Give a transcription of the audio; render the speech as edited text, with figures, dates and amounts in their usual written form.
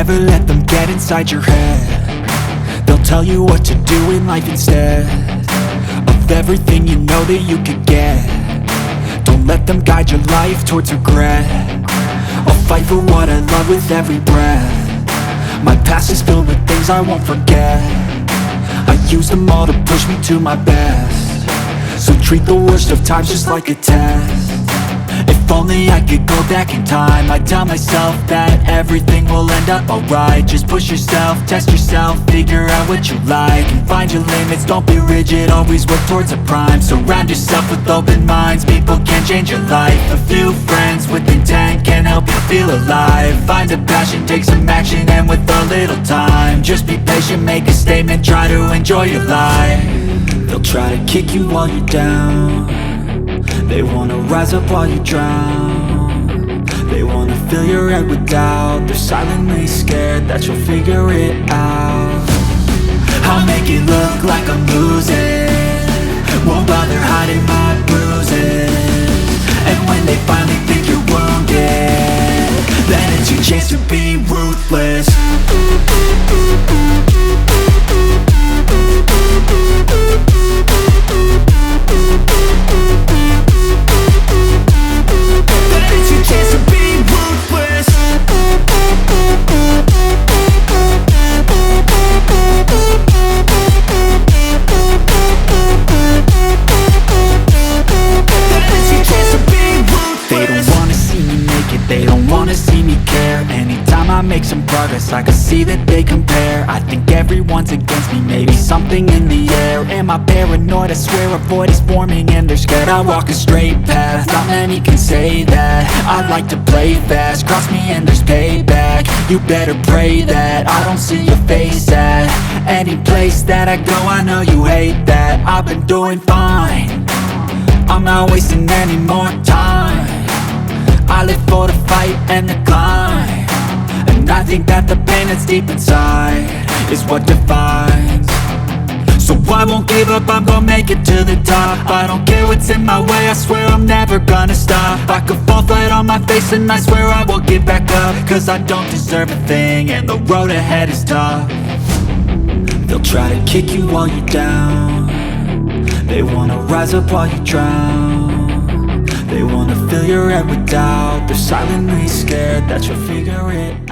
never let them get inside your head. They'll tell you what to do in life instead of everything you know that you could get. Don't let them guide your life towards regret. I'll fight for what I love with every breath. My past is filled with things I won't forget. I use them all to push me to my best. So treat the worst of times just like a test. If only I could go back in time, I'd tell myself that everything will end up alright. Just push yourself, test yourself, figure out what you like, and find your limits, don't be rigid, always work towards a prime. Surround yourself with open minds, people can change your life. A few friends with intent can help you feel alive. Find a passion, take some action, and with a little time, just be patient, make a statement, try to enjoy your life. They'll try to kick you while you're down. They wanna rise up while you drown. They wanna fill your head with doubt. They're silently scared that you'll figure it out. I'll make it look like I'm losing, won't bother hiding my bruises. And when they finally think you're wounded, then it's your chance to be ruthless. They don't wanna see me care. Anytime I make some progress, I can see that they compare. I think everyone's against me, maybe something in the air. Am I paranoid? I swear a void is forming and they're scared I walk a straight path. Not many can say that. I like to play fast, cross me and there's payback. You better pray that I don't see your face at any place that I go. I know you hate that. I've been doing fine, I'm not wasting any more time. I live for the fight and the climb, and I think that the pain that's deep inside is what defines. So I won't give up, I'm gonna make it to the top. I don't care what's in my way, I swear I'm never gonna stop. I could fall flat on my face and I swear I will get back up, cause I don't deserve a thing and the road ahead is tough. They'll try to kick you while you're down. They wanna rise up while you drown. They wanna fill your head with doubt. They're silently scared that you'll figure it